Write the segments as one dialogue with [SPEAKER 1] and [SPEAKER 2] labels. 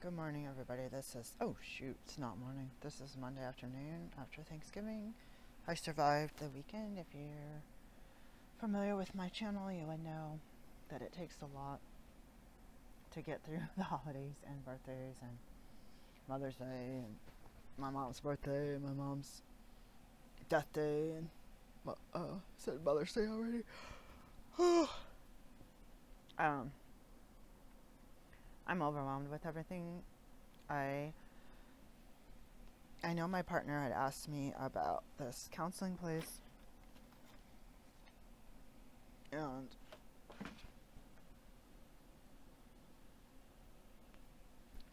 [SPEAKER 1] Good morning, everybody. This is, oh shoot, it's not morning. This is Monday afternoon after Thanksgiving. I survived the weekend. If you're familiar with my channel, you would know that it takes a lot to get through the holidays and birthdays and Mother's Day and my mom's birthday and my mom's death day and, said Mother's Day already. I'm overwhelmed with everything. I know my partner had asked me about this counseling place, and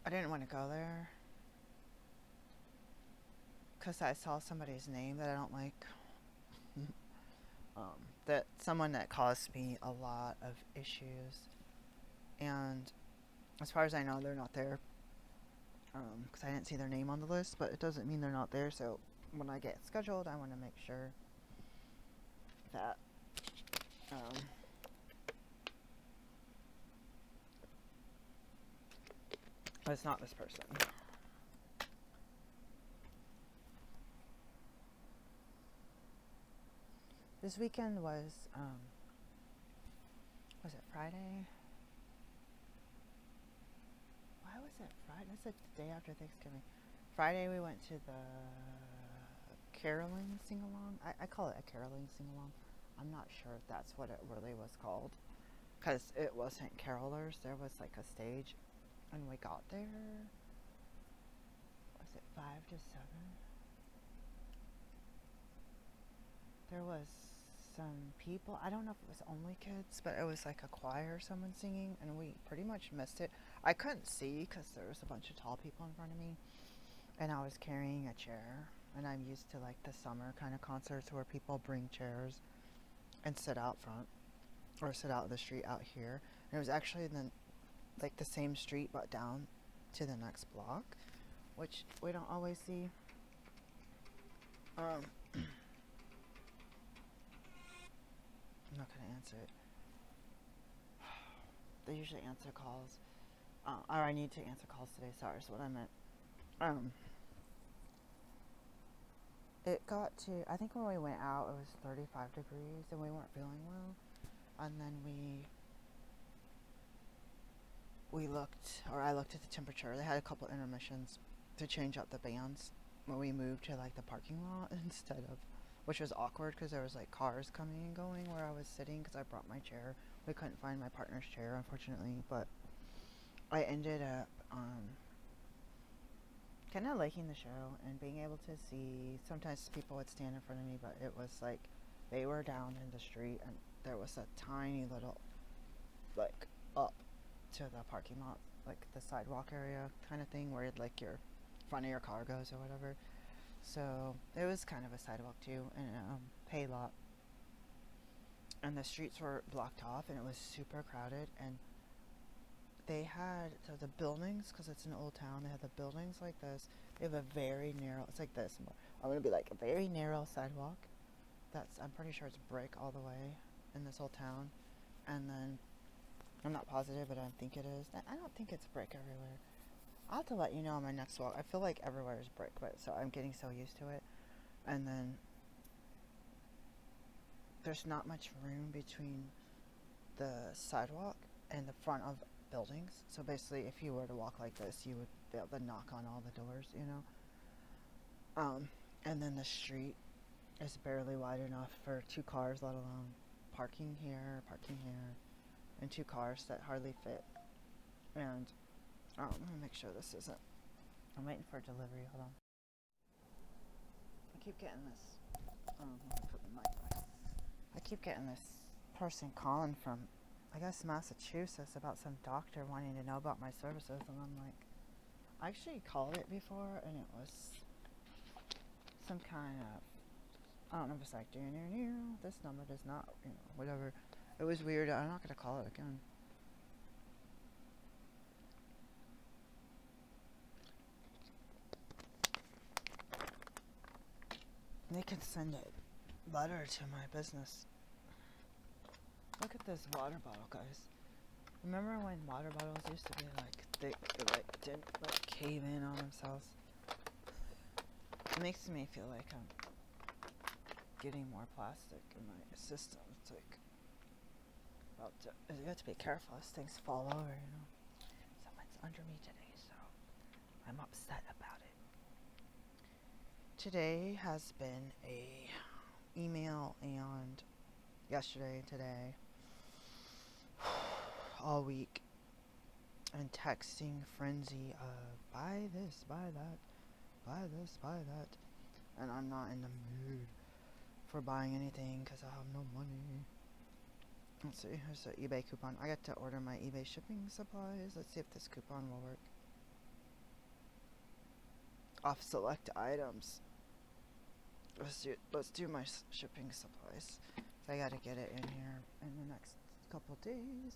[SPEAKER 1] I didn't want to go there because I saw somebody's name that I don't like. That someone that caused me a lot of issues, and as far as I know, they're not there. Because I didn't see their name on the list, but it doesn't mean they're not there. So when I get scheduled, I want to make sure that it's not this person. This weekend was it Friday? Why was it Friday? That's the day after Thanksgiving. Friday we went to the caroling sing-along. I call it a caroling sing-along. I'm not sure if that's what it really was called, because it wasn't carolers. There was like a stage, and we got there, was it 5 to 7? There was some people, I don't know if it was only kids, but it was like a choir, someone singing, and we pretty much missed it. I couldn't see because there was a bunch of tall people in front of me, and I was carrying a chair, and I'm used to like the summer kind of concerts where people bring chairs and sit out front or sit out in the street out here. And it was actually the same street but down to the next block, which we don't always see. I'm not gonna answer it. They usually answer calls, or I need to answer calls today. Sorry, is what I meant. It got to, I think when we went out, it was 35 degrees, and we weren't feeling well. And then I looked at the temperature. They had a couple intermissions to change out the bands when we moved to like the parking lot instead of, which was awkward because there was like cars coming and going where I was sitting because I brought my chair. We couldn't find my partner's chair, unfortunately, but I ended up kind of liking the show and being able to see. Sometimes people would stand in front of me, but it was like they were down in the street and there was a tiny little like up to the parking lot, like the sidewalk area kind of thing where like your front of your car goes or whatever. So it was kind of a sidewalk too, and a pay lot, and the streets were blocked off, and it was super crowded. And they had the buildings, because it's an old town, they had the buildings like this. They have a very narrow, it's like this, I'm gonna be like a very narrow sidewalk that's, I'm pretty sure it's brick all the way in this old town. And then I'm not positive, but I think it is. I don't think it's brick everywhere. I'll have to let you know on my next walk. I feel like everywhere is brick, but so I'm getting so used to it. And then there's not much room between the sidewalk and the front of buildings. So basically, if you were to walk like this, you would be able to knock on all the doors, you know. And then the street is barely wide enough for 2 cars, let alone parking here, and 2 cars that hardly fit. And let me make sure this isn't. I'm waiting for a delivery. Hold on. I keep getting this. Put the mic back. I keep getting this person calling from, I guess, Massachusetts about some doctor wanting to know about my services, and I'm like, I actually called it before, and it was some kind of, I don't know if it's like, this number does not, whatever. It was weird. I'm not going to call it again. They can send a letter to my business. Look at this water bottle, guys. Remember when water bottles used to be like thick, like didn't like cave in on themselves. It makes me feel like I'm getting more plastic in my system. It's like you have to be careful as things fall over, you know. Someone's under me today, so I'm upset about it. Today has been a email and yesterday and today all week and texting frenzy of buy this, buy that, buy this, buy that, and I'm not in the mood for buying anything because I have no money. Let's see, here's the eBay coupon. I got to order my eBay shipping supplies. Let's see if this coupon will work. Off select items. Let's do my shipping supplies. I gotta get it in here in the next couple days.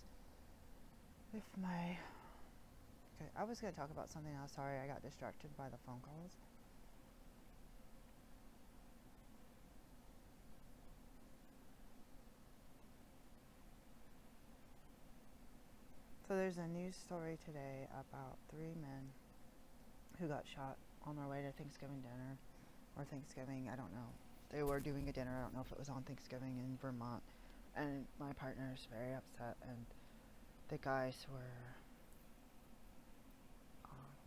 [SPEAKER 1] If my... Okay, I was gonna talk about something else. Sorry, I got distracted by the phone calls. So there's a news story today about 3 men who got shot on their way to Thanksgiving dinner, or Thanksgiving, I don't know. They were doing a dinner, I don't know if it was on Thanksgiving in Vermont, and my partner's very upset, and the guys were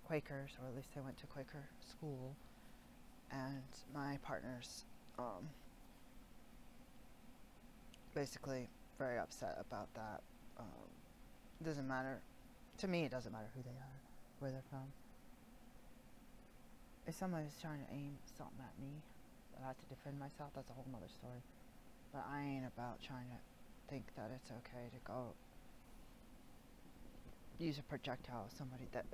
[SPEAKER 1] Quakers, or at least they went to Quaker school, and my partner's basically very upset about that. It doesn't matter, to me it doesn't matter who they are, where they're from. If somebody's trying to aim something at me, I have to defend myself, that's a whole nother story. But I ain't about trying to think that it's okay to go use a projectile at somebody. That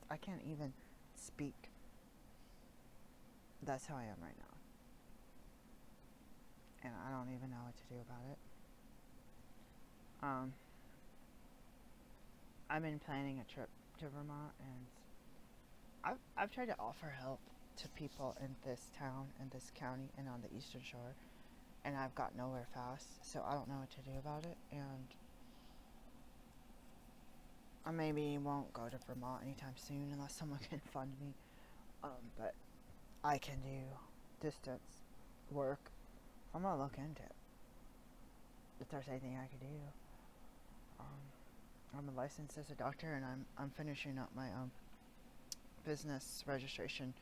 [SPEAKER 1] I can't even speak. That's how I am right now. And I don't even know what to do about it. I've been planning a trip to Vermont, and I've tried to offer help to people in this town, in this county, and on the Eastern Shore, and I've got nowhere fast, so I don't know what to do about it, and I maybe won't go to Vermont anytime soon unless someone can fund me, but I can do distance work. I'm gonna look into it, if there's anything I could do. I'm licensed as a doctor, and I'm finishing up my business registration,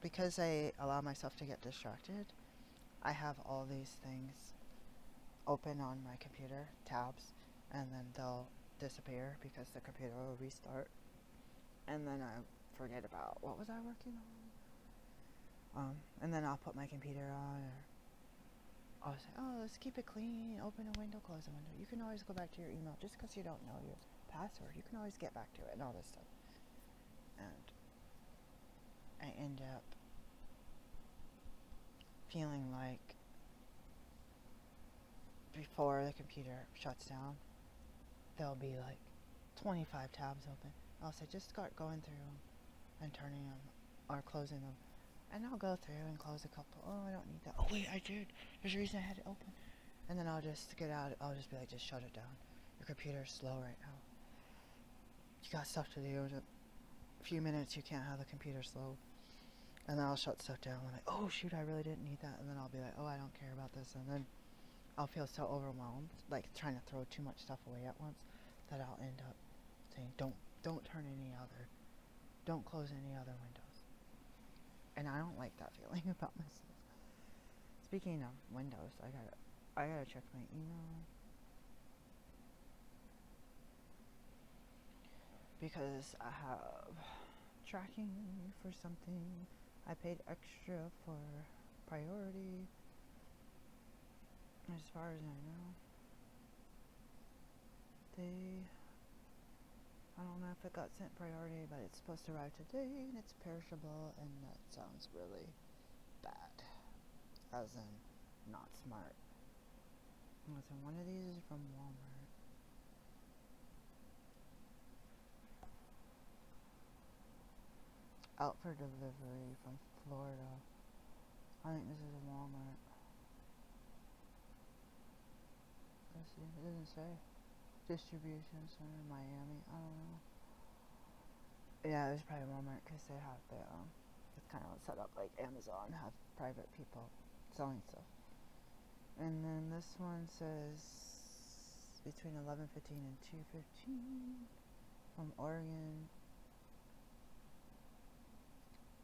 [SPEAKER 1] because I allow myself to get distracted. I have all these things open on my computer, tabs, and then they'll disappear because the computer will restart, and then I forget about what was I working on, and then I'll put my computer on, or I'll say, oh, let's keep it clean, open a window, close a window. You can always go back to your email. Just because you don't know your password, you can always get back to it, and all this stuff. And I end up feeling like before the computer shuts down, there'll be like 25 tabs open. I'll say, just start going through them and turning them or closing them. And I'll go through and close a couple. Oh, I don't need that. Oh, wait, I did. There's a reason I had it open. And then I'll just get out. I'll just be like, just shut it down. Your computer's slow right now. You got stuff to do. In a few minutes, you can't have the computer slow. And then I'll shut stuff down. I'm like, oh, shoot, I really didn't need that. And then I'll be like, oh, I don't care about this. And then I'll feel so overwhelmed, like trying to throw too much stuff away at once, that I'll end up saying, don't turn any other. Don't close any other windows. And I don't like that feeling about myself. Speaking of Windows, I gotta check my email, because I have tracking for something. I paid extra for priority, as far as I know. I don't know if it got sent priority, but it's supposed to arrive today, and it's perishable, and that sounds really bad. As in, not smart. So one of these is from Walmart. Out for delivery from Florida. I think this is a Walmart. Let's see, it doesn't say. Distribution center, Miami, I don't know. Yeah, it was probably Walmart because they have the it's kind of set up like Amazon, have private people selling stuff. And then this one says between 11:15 and 2:15 from Oregon,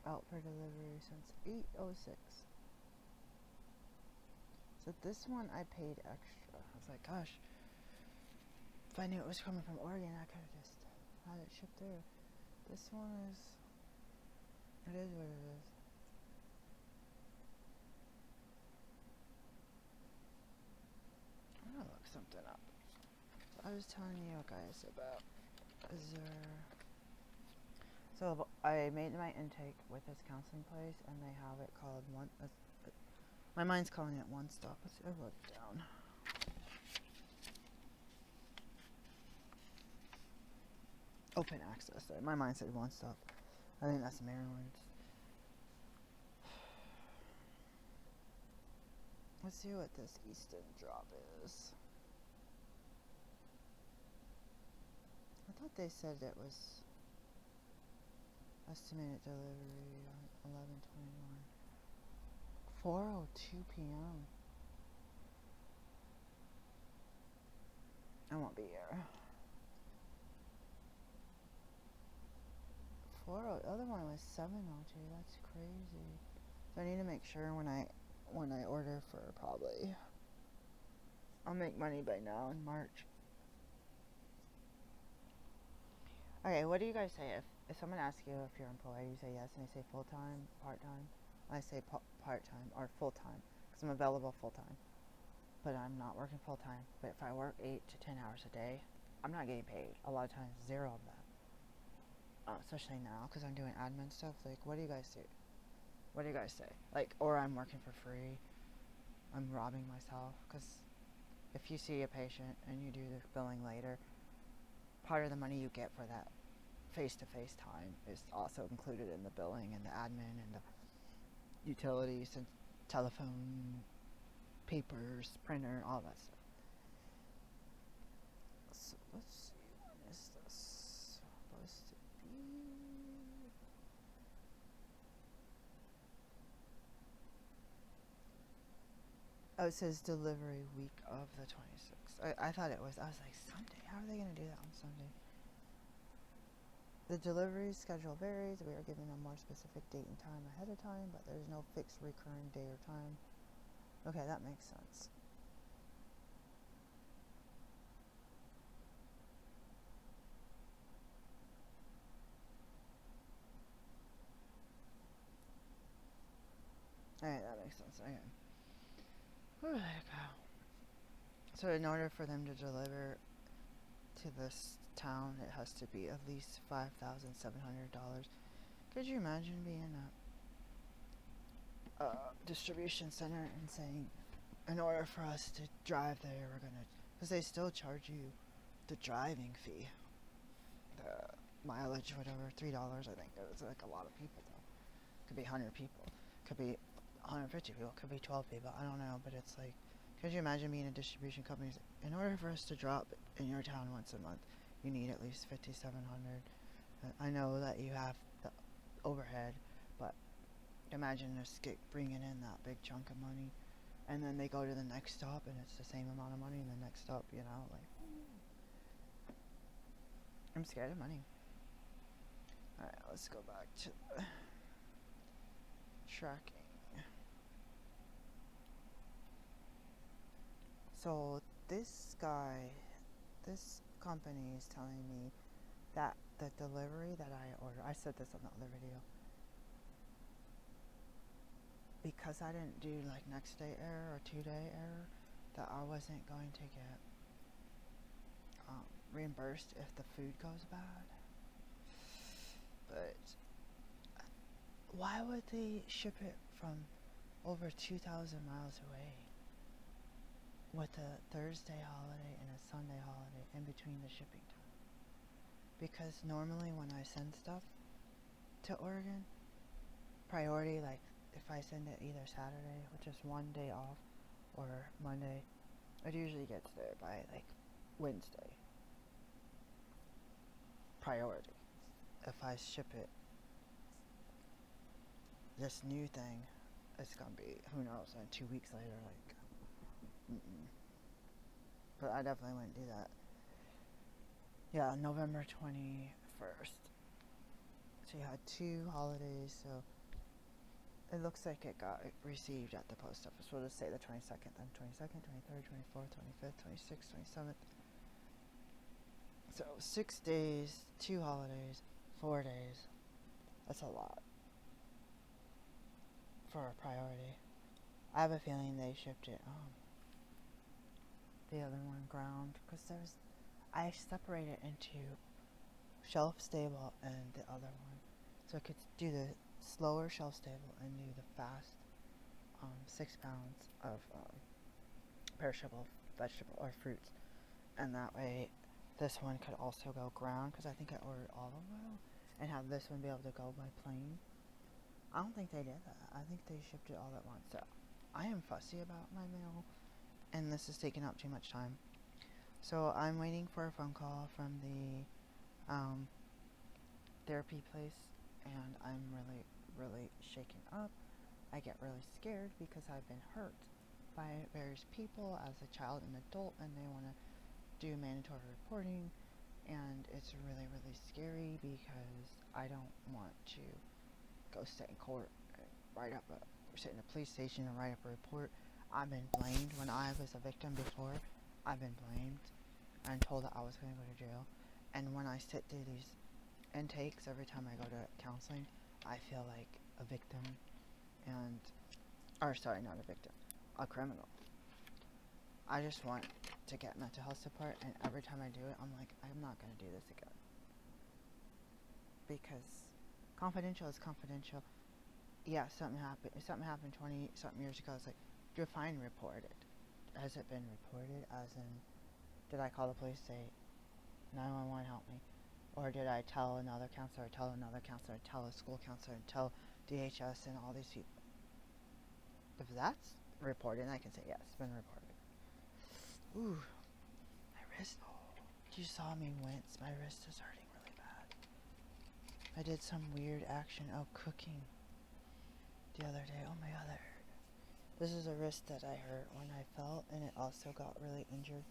[SPEAKER 1] out for delivery since 8:06. So this one I paid extra. I was like, gosh, if I knew it was coming from Oregon, I could have just had it shipped through. This one is, it is what it is. I'm gonna look something up. I was telling you guys about so I made my intake with this counseling place, and they have it called my mind's calling it One Stop. Let's see, I wrote it down. Open access. Sorry, my mind said One Stop. I think that's Maryland. Let's see what this Easton drop is. I thought they said it was estimated delivery on 11/21. 4:02 p.m. I won't be here. The other one was 7:02. That's crazy. So I need to make sure when I order for probably. I'll make money by now in March. Okay, what do you guys say if someone asks you if you're employed, you say yes, and they say full time, part time? I say part time or full time because I'm available full time, but I'm not working full time. But if I work 8 to 10 hours a day, I'm not getting paid. A lot of times, zero of that. Especially now because I'm doing admin stuff. Like, what do you guys do? What do you guys say? Like, or I'm working for free. I'm robbing myself because if you see a patient and you do the billing later, part of the money you get for that face-to-face time is also included in the billing and the admin and the utilities and telephone, papers, printer, all that stuff. So let's see, when is this supposed to be? Oh, it says delivery week of the 26th. I thought it was, I was like, Sunday? How are they going to do that on Sunday? The delivery schedule varies. We are given a more specific date and time ahead of time, but there's no fixed recurring day or time. Okay, that makes sense. Alright, that makes sense. Okay. Whew, there you go. So in order for them to deliver to this town, it has to be at least $5,700. Could you imagine being a distribution center and saying, in order for us to drive there, we're gonna, because they still charge you the driving fee, the mileage, whatever, $3. I think it's like a lot of people though. Could be 100 people, could be 150 people, could be 12 people. I don't know, but it's like, could you imagine being a distribution company? In order for us to drop in your town once a month, you need at least 5,700. I know that you have the overhead, but imagine us bringing in that big chunk of money, and then they go to the next stop, and it's the same amount of money, and the next stop, you know, like, I'm scared of money. Alright, let's go back to the tracking. So this company is telling me that the delivery that I ordered, I said this on the other video, because I didn't do like next day error or 2-day error, that I wasn't going to get reimbursed if the food goes bad. But why would they ship it from over 2,000 miles away with a Thursday holiday and a Sunday holiday in between the shipping time? Because normally when I send stuff to Oregon, priority, like if I send it either Saturday, which is one day off, or Monday, it usually gets there by like Wednesday. Priority. if I ship it, this new thing, it's gonna be, who knows, like 2 weeks later, like, mm-mm. But I definitely wouldn't do that. Yeah, November 21st. So you had 2 holidays, so it looks like it got received at the post office. We'll just say the 22nd, then 22nd, 23rd, 24th, 25th, 26th, 27th. So 6 days, 2 holidays, 4 days. That's a lot for a priority. I have a feeling they shipped it the other one ground, because I separated into shelf stable and the other one, so I could do the slower shelf stable and do the fast 6 pounds of perishable vegetable or fruits, and that way this one could also go ground, because I think I ordered olive oil, and have this one be able to go by plane. I don't think they did that. I think they shipped it all at once. So I am fussy about my mail, and this is taking up too much time. So I'm waiting for a phone call from the therapy place, and I'm really, really shaken up. I get really scared because I've been hurt by various people as a child and adult, and they want to do mandatory reporting, and it's really, really scary because I don't want to go sit in court and sit in a police station and write up a report. I've been blamed when I was a victim before. I've been blamed and told that I was going to go to jail. And when I sit through these intakes, every time I go to counseling, I feel like a victim not a victim, a criminal. I just want to get mental health support, and every time I do it, I'm like, I'm not going to do this again. Because confidential is confidential. Yeah, something happened 20-something years ago. It's like, define reported. Has it been reported? As in, did I call the police, say, 911, help me? Or did I tell another counselor, tell a school counselor, and tell DHS and all these people? If that's reported, I can say, yes, it's been reported. Ooh, my wrist. You saw me wince. My wrist is hurting really bad. I did some weird action of cooking the other day. Oh my god, that hurt. This is a wrist that I hurt when I fell, and it also got really injured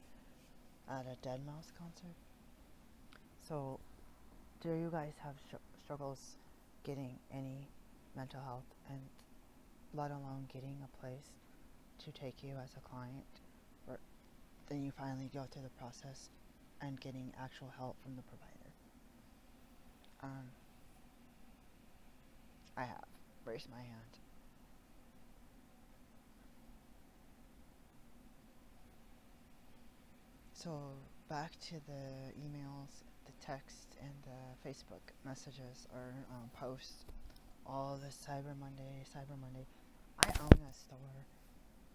[SPEAKER 1] at a deadmau5 concert. So, do you guys have struggles getting any mental health, and let alone getting a place to take you as a client? Or then you finally go through the process and getting actual help from the provider. I have. Raise my hand. So, back to the emails, the text, and the Facebook messages or posts. All this Cyber Monday. I own a store,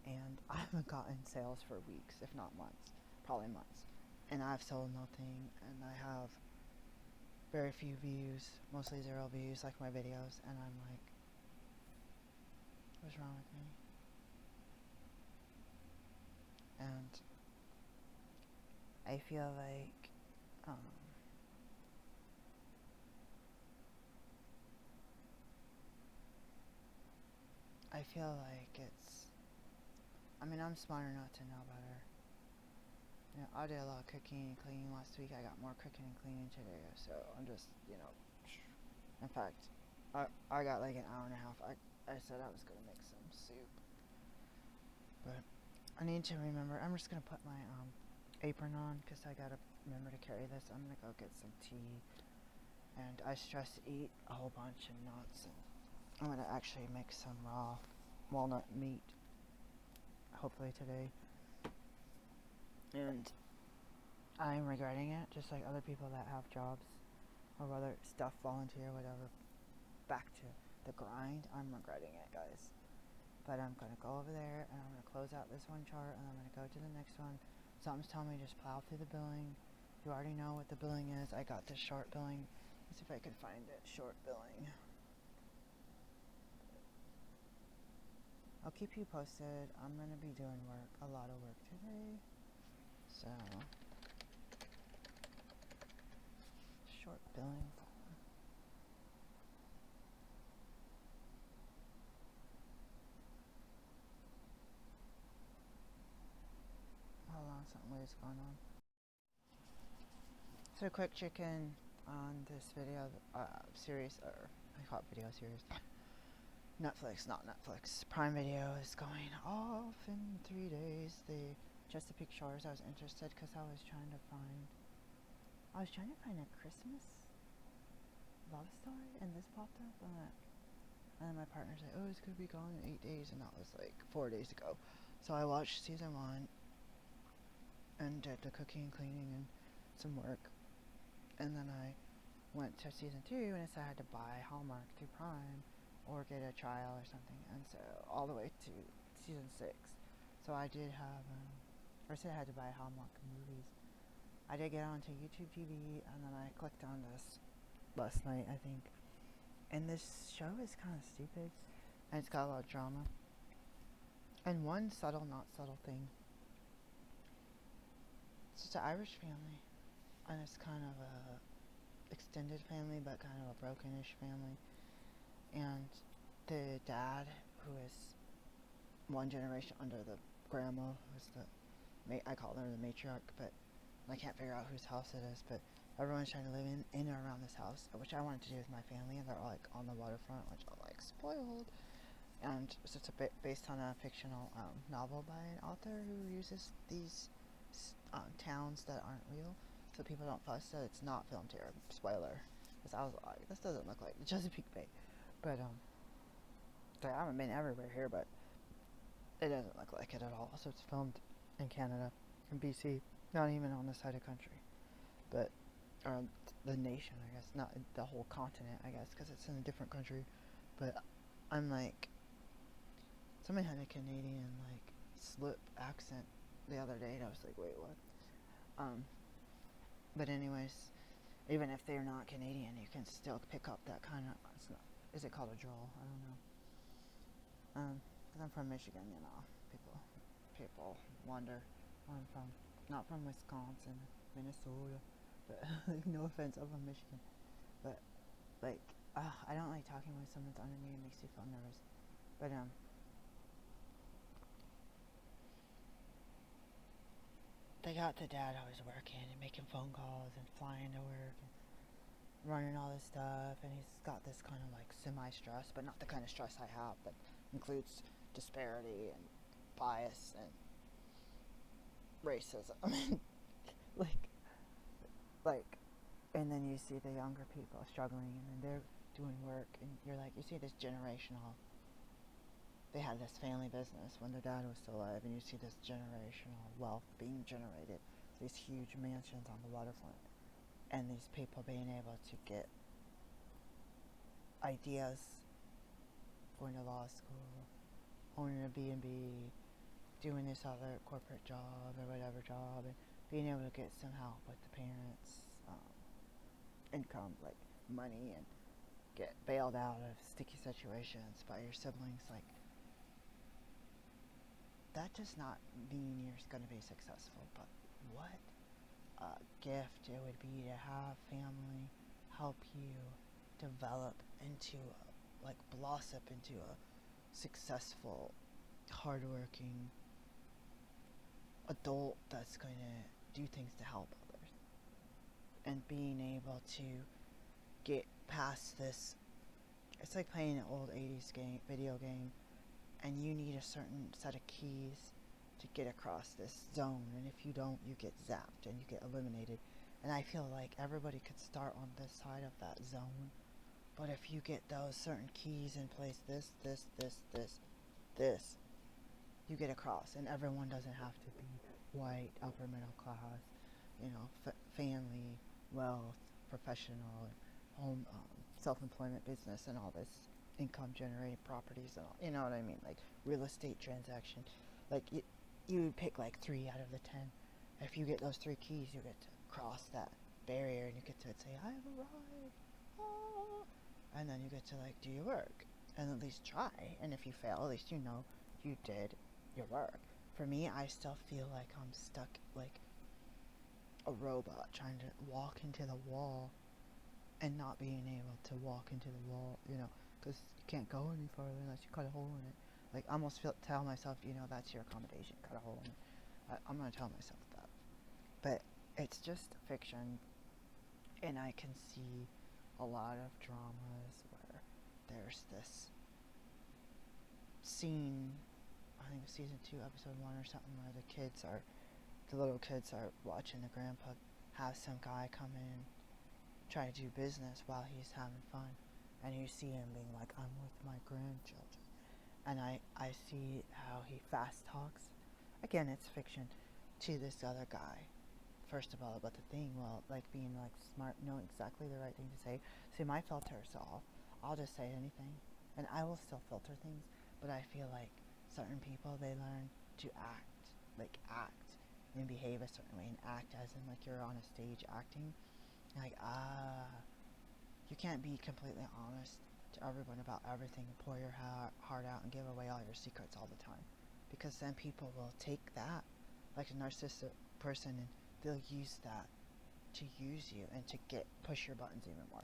[SPEAKER 1] and I haven't gotten sales for weeks, if not months. Probably months. And I've sold nothing, and I have very few views, mostly 0 views, like my videos, and I'm like, what's wrong with me? And I feel like I'm smart enough to know better. You know, I did a lot of cooking and cleaning last week. I got more cooking and cleaning today, so I'm just, in fact, I got like an hour and a half. I said I was going to make some soup, but I need to remember. I'm just going to put my apron on, because I got to remember to carry this. I'm going to go get some tea, and I stress eat a whole bunch of nuts, and I'm going to actually make some raw walnut meat, hopefully today. And I'm regretting it, just like other people that have jobs, or whether stuff, volunteer, whatever. Back to the grind. I'm regretting it, guys. But I'm going to go over there, and I'm going to close out this one chart, and I'm going to go to the next one. Something's telling me just plow through the billing. You already know what the billing is. I got this short billing. Let's see if I can find it. Short billing. I'll keep you posted. I'm going to be doing a lot of work today. So, short billing. is going on. So quick chicken on this video series, or I call it video series. Netflix, not Netflix. Prime Video is going off in 3 days. The Chesapeake Shores. I was interested because I was trying to find a Christmas love story, and this popped up. And then my partner's like, "Oh, it's gonna be gone in 8 days," and that was like 4 days ago. So I watched season 1 and did the cooking, cleaning, and some work, and then I went to season 2 and I said I had to buy Hallmark through Prime or get a trial or something, and so all the way to season 6. So I did have, or said I had to buy Hallmark movies. I did get onto YouTube TV, and then I clicked on this last night, I think. And this show is kind of stupid, and it's got a lot of drama. And one subtle, not subtle thing. It's just an Irish family, and it's kind of a extended family, but kind of a brokenish family. And the dad, who is one generation under the grandma, who's I call her the matriarch, but I can't figure out whose house it is, but everyone's trying to live in or around this house, which I wanted to do with my family, and they're all like on the waterfront, which I'm like spoiled. And so it's a bit based on a fictional novel by an author who uses these towns that aren't real, so people don't fuss that it's not filmed here. Spoiler, because I was like, this doesn't look like the Chesapeake Bay, but I haven't been everywhere here, but it doesn't look like it at all. So it's filmed in Canada, in BC, not even on this side of country, but or the nation, I guess, not the whole continent, I guess, because it's in a different country. But I'm like, somebody had a Canadian like slip accent the other day, and I was like, wait, what? But anyways, even if they're not Canadian, you can still pick up that kind of. Is it called a drawl? I don't know. Because I'm from Michigan, you know. People wonder where I'm from. Not from Wisconsin, Minnesota, but no offense, I'm from Michigan. But like, I don't like talking with someone that's under me. It makes me feel nervous. But they got the dad always working and making phone calls and flying to work and running all this stuff, and he's got this kind of like semi-stress, but not the kind of stress I have, but includes disparity and bias and racism. like, and then you see the younger people struggling, and then they're doing work, and you're like, you see this generational. They had this family business when their dad was still alive, and you see this generational wealth being generated, these huge mansions on the waterfront, and these people being able to get ideas, going to law school, owning a B&B, doing this other corporate job or whatever job, and being able to get some help with the parents' income, like money, and get bailed out of sticky situations by your siblings. Like, that does not mean you're going to be successful, but what a gift it would be to have family help you develop into blossom into a successful, hardworking adult that's going to do things to help others, and being able to get past this. It's like playing an old 80s video game, and you need a certain set of keys to get across this zone, and if you don't, you get zapped and you get eliminated. And I feel like everybody could start on this side of that zone, but if you get those certain keys in place, this, you get across, and everyone doesn't have to be white, upper middle class, family, wealth, professional, home, self-employment business, and all this income generating properties, and all, you know what I mean, like real estate transaction. Like, you would pick like 3 out of the 10. If you get those 3 keys, you get to cross that barrier, and you get to say, I have arrived. Ah. And then you get to like do your work, and at least try. And if you fail, at least you know you did your work. For me, I still feel like I'm stuck like a robot trying to walk into the wall and not being able to walk into the wall, because you can't go any farther unless you cut a hole in it. Like, I almost tell myself, that's your accommodation, cut a hole in it. I'm going to tell myself that. but it's just fiction, and I can see a lot of dramas where there's this scene, I think season 2, episode 1 or something, where the little kids are watching the grandpa have some guy come in, try to do business while he's having fun, and you see him being like, I'm with my grandchildren, and I see how he fast talks, again, it's fiction, to this other guy, first of all, about the thing, well, like, being, like, smart, knowing exactly the right thing to say. See, my filter's off. I'll just say anything, and I will still filter things, but I feel like certain people, they learn to act, and behave a certain way, and act as in, like, you're on a stage acting, like, you can't be completely honest to everyone about everything, and pour your heart out, and give away all your secrets all the time, because then people will take that, like a narcissistic person, and they'll use that to use you and to push your buttons even more.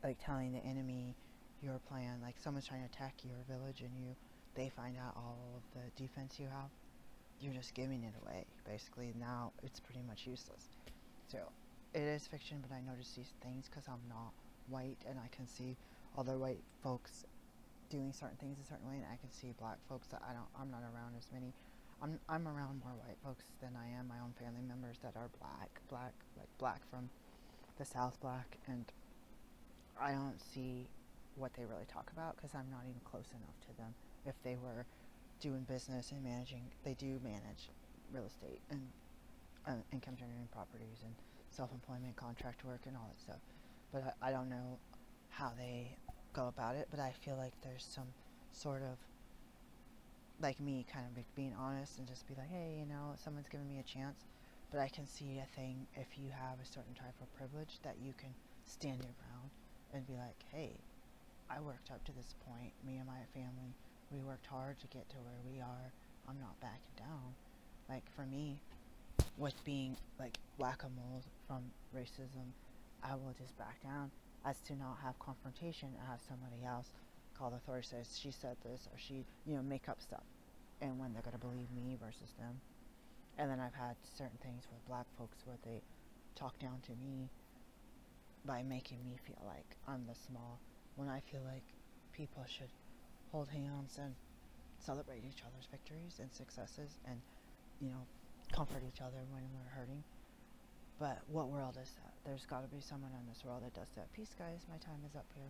[SPEAKER 1] Like telling the enemy your plan, like someone's trying to attack your village and they find out all of the defense you have, you're just giving it away. Basically, now it's pretty much useless. So it is fiction, but I notice these things because I'm not white, and I can see other white folks doing certain things a certain way, and I can see black folks that I'm not around as many. I'm around more white folks than I am my own family members that are black from the South, black, and I don't see what they really talk about because I'm not even close enough to them. If they were doing business and they do manage real estate and income generating properties and self-employment, contract work, and all that stuff. But I don't know how they go about it, but I feel like there's some sort of, like me, kind of being honest and just be like, hey, someone's giving me a chance. But I can see a thing if you have a certain type of privilege that you can stand your ground and be like, hey, I worked up to this point, me and my family, we worked hard to get to where we are, I'm not backing down. Like for me, with being like whack-a-mole from racism, I will just back down as to not have confrontation and have somebody else call the authorities, says she said this, or she, make up stuff, and when they're going to believe me versus them. And then I've had certain things with black folks where they talk down to me by making me feel like I'm the small, when I feel like people should hold hands and celebrate each other's victories and successes, and comfort each other when we're hurting. But what world is that? There's got to be someone in this world that does that. Peace, guys. My time is up here.